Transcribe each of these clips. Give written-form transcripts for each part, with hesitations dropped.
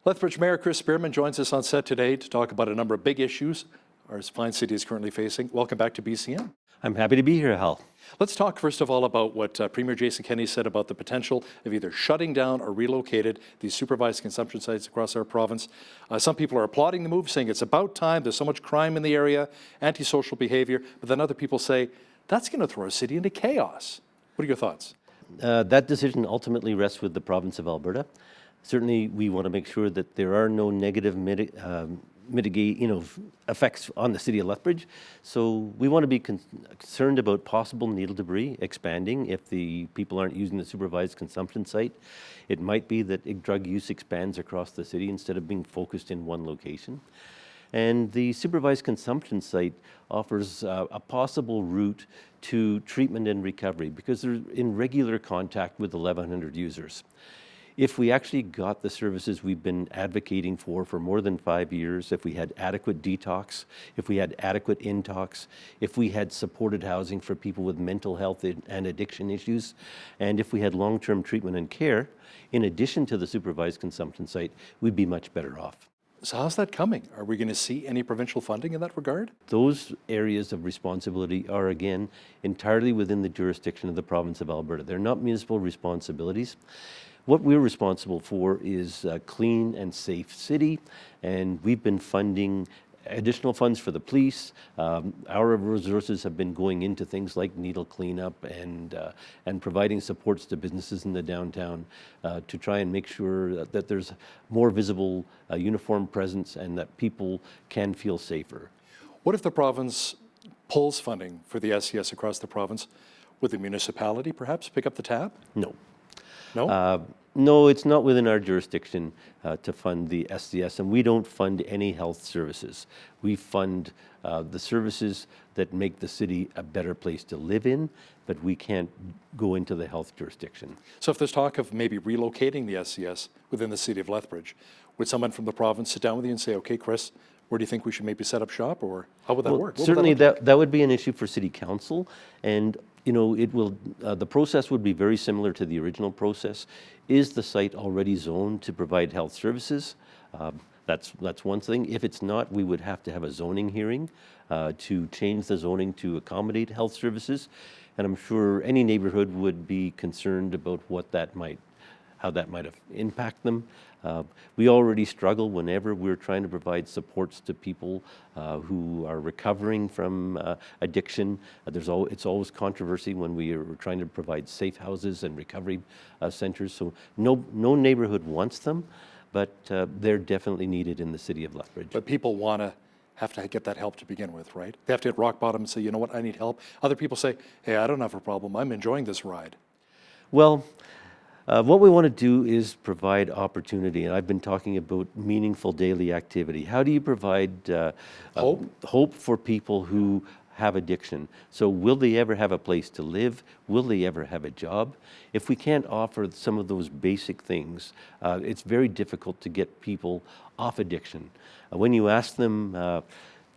Lethbridge Mayor Chris Spearman joins us on set today to talk about a number of big issues our fine city is currently facing. Welcome back to BCN. I'm happy to be here, Hal. Let's talk first of all about what Premier Jason Kenney said about the potential of either shutting down or relocated these supervised consumption sites across our province. Some people are applauding the move, saying it's about time, there's so much crime in the area, antisocial behavior, but then other people say that's going to throw our city into chaos. What are your thoughts? That decision ultimately rests with the province of Alberta. Certainly, we want to make sure that there are no negative effects on the city of Lethbridge. So we want to be concerned about possible needle debris expanding if the people aren't using the supervised consumption site. It might be that drug use expands across the city instead of being focused in one location. And the supervised consumption site offers a possible route to treatment and recovery because they're in regular contact with 1,100 users. If we actually got the services we've been advocating for more than 5 years, if we had adequate detox, if we had adequate intox, if we had supported housing for people with mental health and addiction issues, and if we had long-term treatment and care, in addition to the supervised consumption site, we'd be much better off. So how's that coming? Are we going to see any provincial funding in that regard? Those areas of responsibility are, again, entirely within the jurisdiction of the province of Alberta. They're not municipal responsibilities. What we're responsible for is a clean and safe city, and we've been funding additional funds for the police. Our resources have been going into things like needle cleanup and providing supports to businesses in the downtown to try and make sure that there's more visible uniform presence and that people can feel safer. What if the province pulls funding for the SCS across the province? Would the municipality perhaps pick up the tab? No. No? No, it's not within our jurisdiction to fund the SCS, and we don't fund any health services. We fund the services that make the city a better place to live in, but we can't go into the health jurisdiction. So if there's talk of maybe relocating the SCS within the city of Lethbridge, would someone from the province sit down with you and say, okay, Chris, where do you think we should maybe set up shop, or how would that work? Certainly that would be an issue for City Council, and it will. The process would be very similar to the original process. Is the site already zoned to provide health services? That's one thing. If it's not, we would have to have a zoning hearing to change the zoning to accommodate health services, and I'm sure any neighborhood would be concerned about how that might impact them. We already struggle whenever we're trying to provide supports to people who are recovering from addiction. It's always controversy when we are trying to provide safe houses and recovery centers. So no neighborhood wants them, but they're definitely needed in the city of Lethbridge. But people have to get that help to begin with, right? They have to hit rock bottom and say, you know what, I need help. Other people say, hey, I don't have a problem. I'm enjoying this ride. Well, what we want to do is provide opportunity, and I've been talking about meaningful daily activity. How do you provide hope for people who have addiction? So will they ever have a place to live? Will they ever have a job? If we can't offer some of those basic things, it's very difficult to get people off addiction. When you ask them,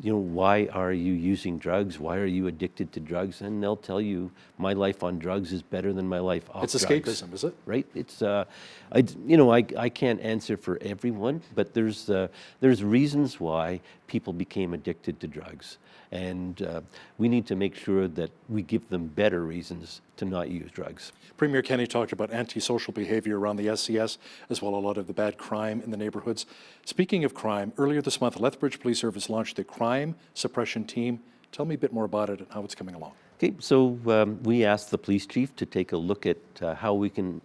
why are you using drugs? Why are you addicted to drugs? And they'll tell you, my life on drugs is better than my life off drugs. It's escapism, is it? Right. It's I can't answer for everyone, but there's reasons why people became addicted to drugs, and we need to make sure that we give them better reasons to not use drugs. Premier Kenney talked about antisocial behavior around the SCS, as well as a lot of the bad crime in the neighborhoods. Speaking of crime, earlier this month, Lethbridge Police Service launched the Crime Suppression Team. Tell me a bit more about it and how it's coming along. Okay, so we asked the police chief to take a look at how we can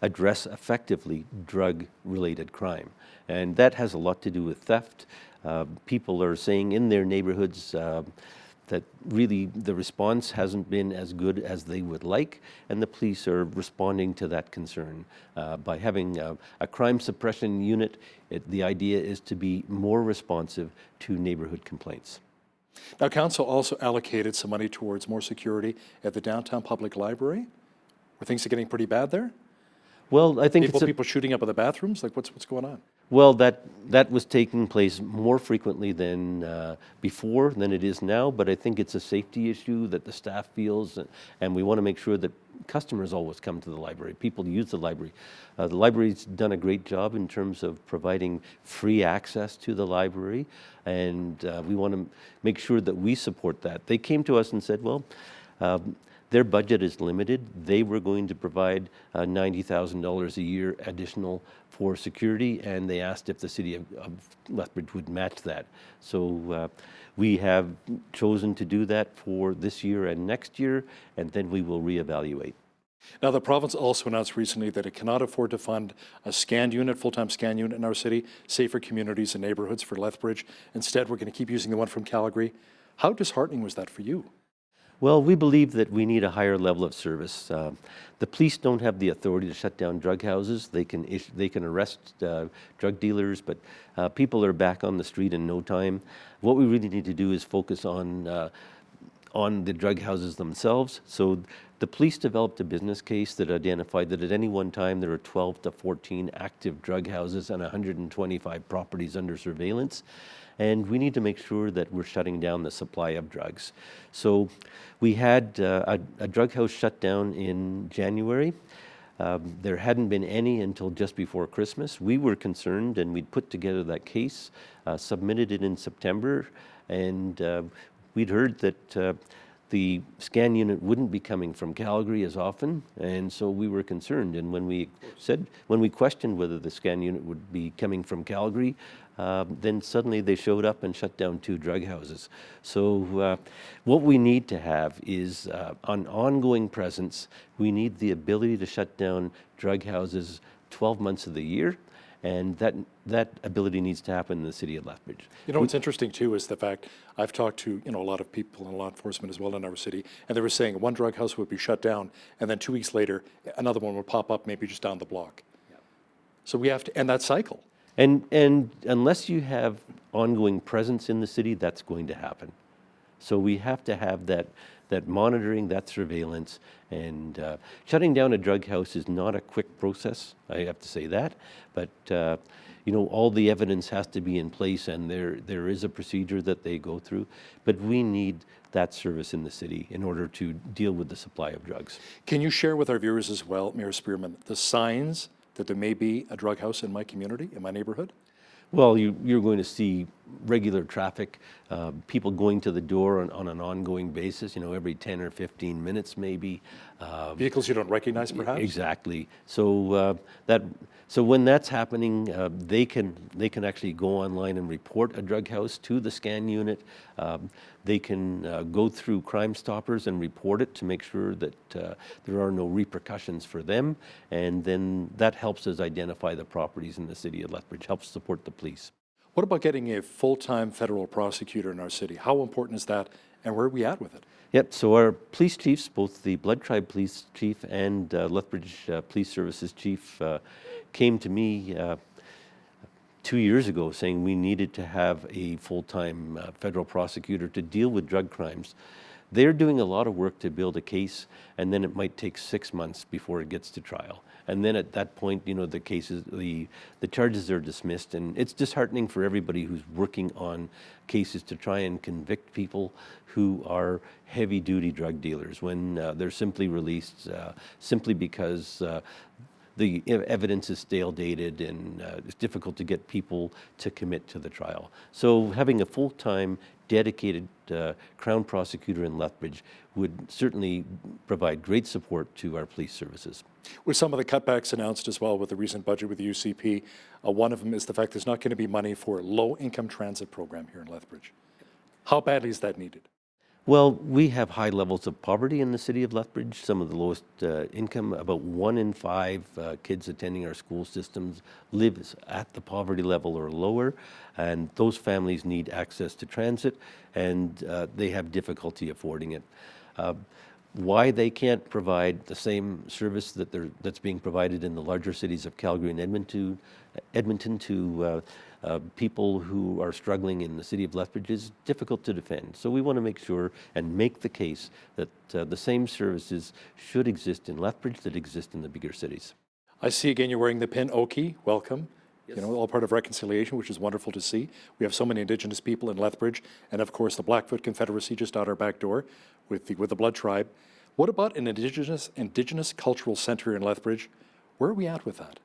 address effectively drug-related crime. And that has a lot to do with theft. People are saying in their neighborhoods that really the response hasn't been as good as they would like, and the police are responding to that concern. By having a crime suppression unit, the idea is to be more responsive to neighborhood complaints. Now, Council also allocated some money towards more security at the downtown public library, where things are getting pretty bad there. Well, I think people shooting up in the bathrooms. Like, what's going on? Well, that was taking place more frequently than before than it is now, but I think it's a safety issue that the staff feels, and we want to make sure that customers always come to the library. People use the library. The library's done a great job in terms of providing free access to the library, and we want to make sure that we support that. They came to us and said, well, their budget is limited. They were going to provide $90,000 a year additional for security, and they asked if the city of Lethbridge would match that. So we have chosen to do that for this year and next year, and then we will reevaluate. Now, the province also announced recently that it cannot afford to fund a scan unit, full-time scan unit in our city, safer communities and neighborhoods for Lethbridge. Instead, we're going to keep using the one from Calgary. How disheartening was that for you? Well, we believe that we need a higher level of service. The police don't have the authority to shut down drug houses. They can arrest drug dealers, but people are back on the street in no time. What we really need to do is focus on the drug houses themselves. So the police developed a business case that identified that at any one time there are 12 to 14 active drug houses and 125 properties under surveillance. And we need to make sure that we're shutting down the supply of drugs. So we had a drug house shut down in January. There hadn't been any until just before Christmas. We were concerned, and we'd put together that case, submitted it in September, and we'd heard that the scan unit wouldn't be coming from Calgary as often, and so we were concerned. And when we questioned whether the scan unit would be coming from Calgary, then suddenly they showed up and shut down 2 drug houses. So what we need to have is an ongoing presence. We need the ability to shut down drug houses 12 months of the year, and that ability needs to happen in the city of Lethbridge. You know, what's interesting too is the fact I've talked to, a lot of people in law enforcement as well in our city, and they were saying one drug house would be shut down, and then 2 weeks later, another one would pop up maybe just down the block. Yeah. So we have to end that cycle. And unless you have ongoing presence in the city, that's going to happen. So we have to have that monitoring, that surveillance, and shutting down a drug house is not a quick process. I have to say that, but all the evidence has to be in place, and there is a procedure that they go through. But we need that service in the city in order to deal with the supply of drugs. Can you share with our viewers as well, Mayor Spearman, the signs that there may be a drug house in my community, in my neighborhood? Well, you're going to see regular traffic, people going to the door on an ongoing basis, every 10 or 15 minutes maybe. Vehicles you don't recognize, perhaps? Exactly. So when that's happening, they can actually go online and report a drug house to the scan unit. They can go through Crime Stoppers and report it to make sure that there are no repercussions for them, and then that helps us identify the properties in the city of Lethbridge, helps support the police. What about getting a full-time federal prosecutor in our city? How important is that, and where are we at with it? Yep, so our police chiefs, both the Blood Tribe Police Chief and Lethbridge Police Services Chief, came to me 2 years ago saying we needed to have a full-time federal prosecutor to deal with drug crimes. They're doing a lot of work to build a case, and then it might take 6 months before it gets to trial. And then at that point, the charges are dismissed, and it's disheartening for everybody who's working on cases to try and convict people who are heavy-duty drug dealers when they're simply released simply because the evidence is stale dated, and it's difficult to get people to commit to the trial. So having a full-time, dedicated Crown prosecutor in Lethbridge would certainly provide great support to our police services. With some of the cutbacks announced as well with the recent budget with the UCP, one of them is the fact there's not going to be money for a low-income transit program here in Lethbridge. How badly is that needed? Well, we have high levels of poverty in the city of Lethbridge, some of the lowest income. About 1 in 5 kids attending our school systems lives at the poverty level or lower, and those families need access to transit, and they have difficulty affording it. Why they can't provide the same service that's being provided in the larger cities of Calgary and Edmonton to people who are struggling in the city of Lethbridge is difficult to defend. So we want to make sure and make the case that the same services should exist in Lethbridge that exist in the bigger cities. I see again you're wearing the pin, Oki. Welcome. You know, all part of reconciliation, which is wonderful to see. We have so many Indigenous people in Lethbridge, and of course the Blackfoot Confederacy just out our back door with the Blood Tribe. What about an Indigenous cultural center in Lethbridge? Where are we at with that?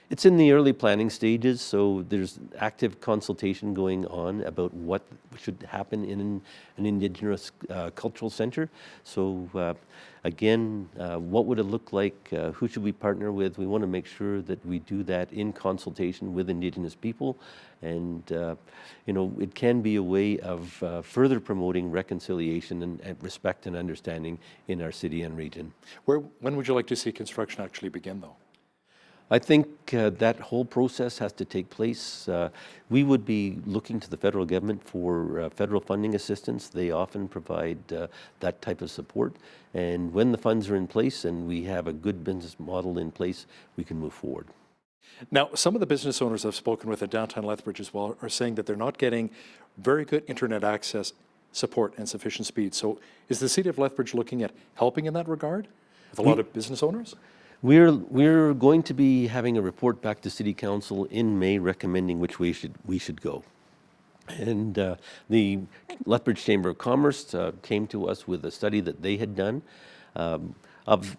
It's in the early planning stages, so there's active consultation going on about what should happen in an Indigenous cultural center. So again, what would it look like? Who should we partner with? We want to make sure that we do that in consultation with Indigenous people. And, you know, it can be a way of further promoting reconciliation and respect and understanding in our city and region. When would you like to see construction actually begin, though? I think that whole process has to take place. We would be looking to the federal government for federal funding assistance. They often provide that type of support. And when the funds are in place and we have a good business model in place, we can move forward. Now, some of the business owners I've spoken with in downtown Lethbridge as well are saying that they're not getting very good internet access support and sufficient speed. So is the City of Lethbridge looking at helping in that regard with a lot of business owners? We're going to be having a report back to City Council in May recommending which way we should go. And the Lethbridge Chamber of Commerce came to us with a study that they had done.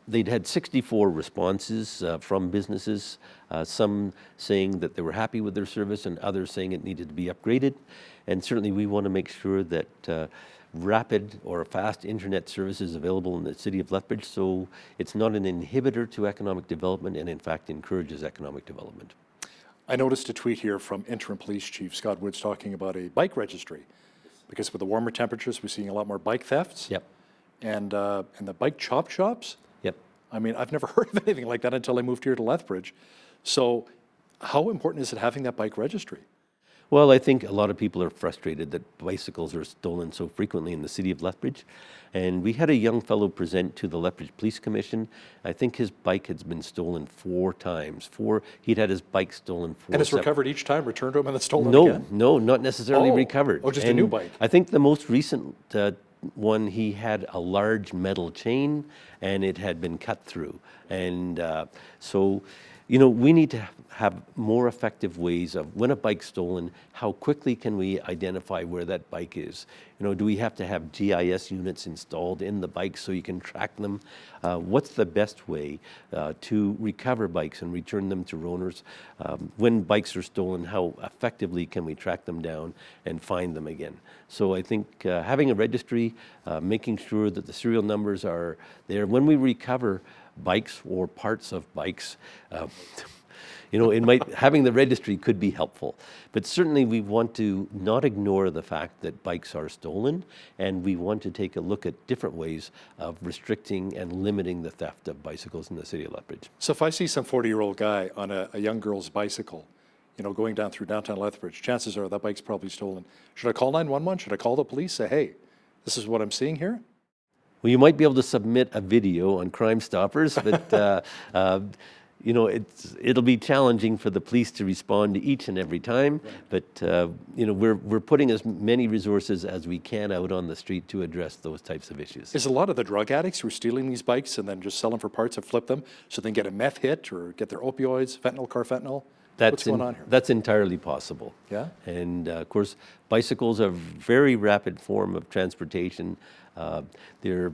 They'd had 64 responses from businesses, some saying that they were happy with their service and others saying it needed to be upgraded. And certainly we want to make sure that rapid or fast internet services available in the City of Lethbridge, so it's not an inhibitor to economic development and in fact encourages economic development. I noticed a tweet here from Interim Police Chief Scott Woods talking about a bike registry, because with the warmer temperatures we're seeing a lot more bike thefts. Yep. And the bike chop shops. Yep. I mean, I've never heard of anything like that until I moved here to Lethbridge. So how important is it having that bike registry? Well, I think a lot of people are frustrated that bicycles are stolen so frequently in the City of Lethbridge. And we had a young fellow present to the Lethbridge Police Commission. I think his bike has been stolen 4 times. He'd had his bike stolen 4 And it's recovered each time, returned to him, and then stolen again? No, not necessarily recovered. Oh, just a new bike. I think the most recent one, he had a large metal chain and it had been cut through. And so, you know, we need to have more effective ways of when a bike's stolen, how quickly can we identify where that bike is? You know, do we have to have GIS units installed in the bikes so you can track them? What's the best way to recover bikes and return them to owners? When bikes are stolen, how effectively can we track them down and find them again? So I think having a registry, making sure that the serial numbers are there. When we recover bikes or parts of bikes, you know, having the registry could be helpful. But certainly we want to not ignore the fact that bikes are stolen, and we want to take a look at different ways of restricting and limiting the theft of bicycles in the City of Lethbridge. So if I see some 40-year-old guy on a young girl's bicycle, you know, going down through downtown Lethbridge, chances are that bike's probably stolen. Should I call 911? Should I call the police? Say, hey, this is what I'm seeing here? Well, you might be able to submit a video on Crime Stoppers, but you know, it'll be challenging for the police to respond to each and every time. Right. But you know, we're putting as many resources as we can out on the street to address those types of issues. Is a lot of the drug addicts who are stealing these bikes and then just sell them for parts and flip them so they can get a meth hit or get their opioids, fentanyl, carfentanil? What's going on here? That's entirely possible. Yeah. And of course, bicycles are a very rapid form of transportation. They're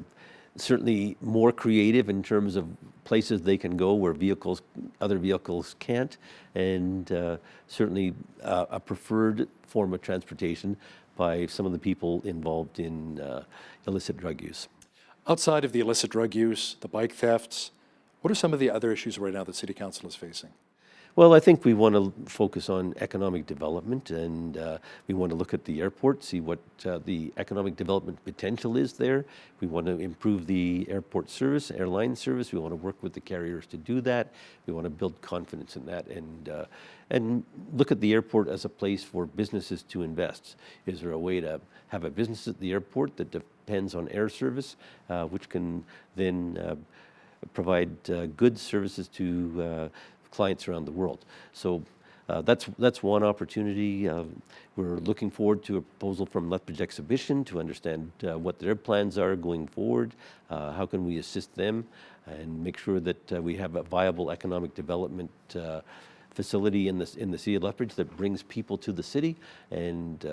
certainly more creative in terms of places they can go where other vehicles can't, and certainly a preferred form of transportation by some of the people involved in illicit drug use. Outside of the illicit drug use, the bike thefts, what are some of the other issues right now that City Council is facing? Well, I think we want to focus on economic development, and we want to look at the airport, see what the economic development potential is there. We want to improve the airport service, airline service. We want to work with the carriers to do that. We want to build confidence in that, and look at the airport as a place for businesses to invest. Is there a way to have a business at the airport that depends on air service, which can then provide good services to clients around the world? So that's one opportunity. We're looking forward to a proposal from Lethbridge Exhibition to understand what their plans are going forward. How can we assist them and make sure that we have a viable economic development facility in the city of Lethbridge that brings people to the city and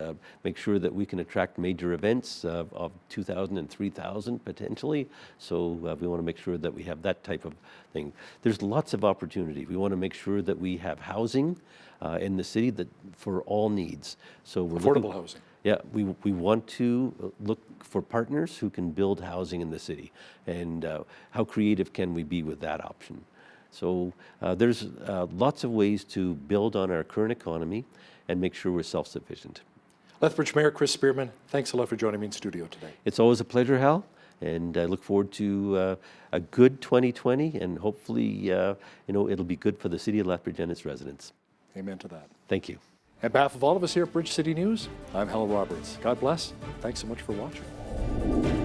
make sure that we can attract major events of 2,000 and 3,000 potentially. So we want to make sure that we have that type of thing. There's lots of opportunity. We want to make sure that we have housing in the city that for all needs. So we're Affordable housing. Yeah, we want to look for partners who can build housing in the city, and how creative can we be with that option? So there's lots of ways to build on our current economy and make sure we're self-sufficient. Lethbridge Mayor Chris Spearman, thanks a lot for joining me in studio today. It's always a pleasure, Hal, and I look forward to a good 2020, and hopefully it'll be good for the city of Lethbridge and its residents. Amen to that. Thank you. On behalf of all of us here at Bridge City News, I'm Hal Roberts. God bless. Thanks so much for watching.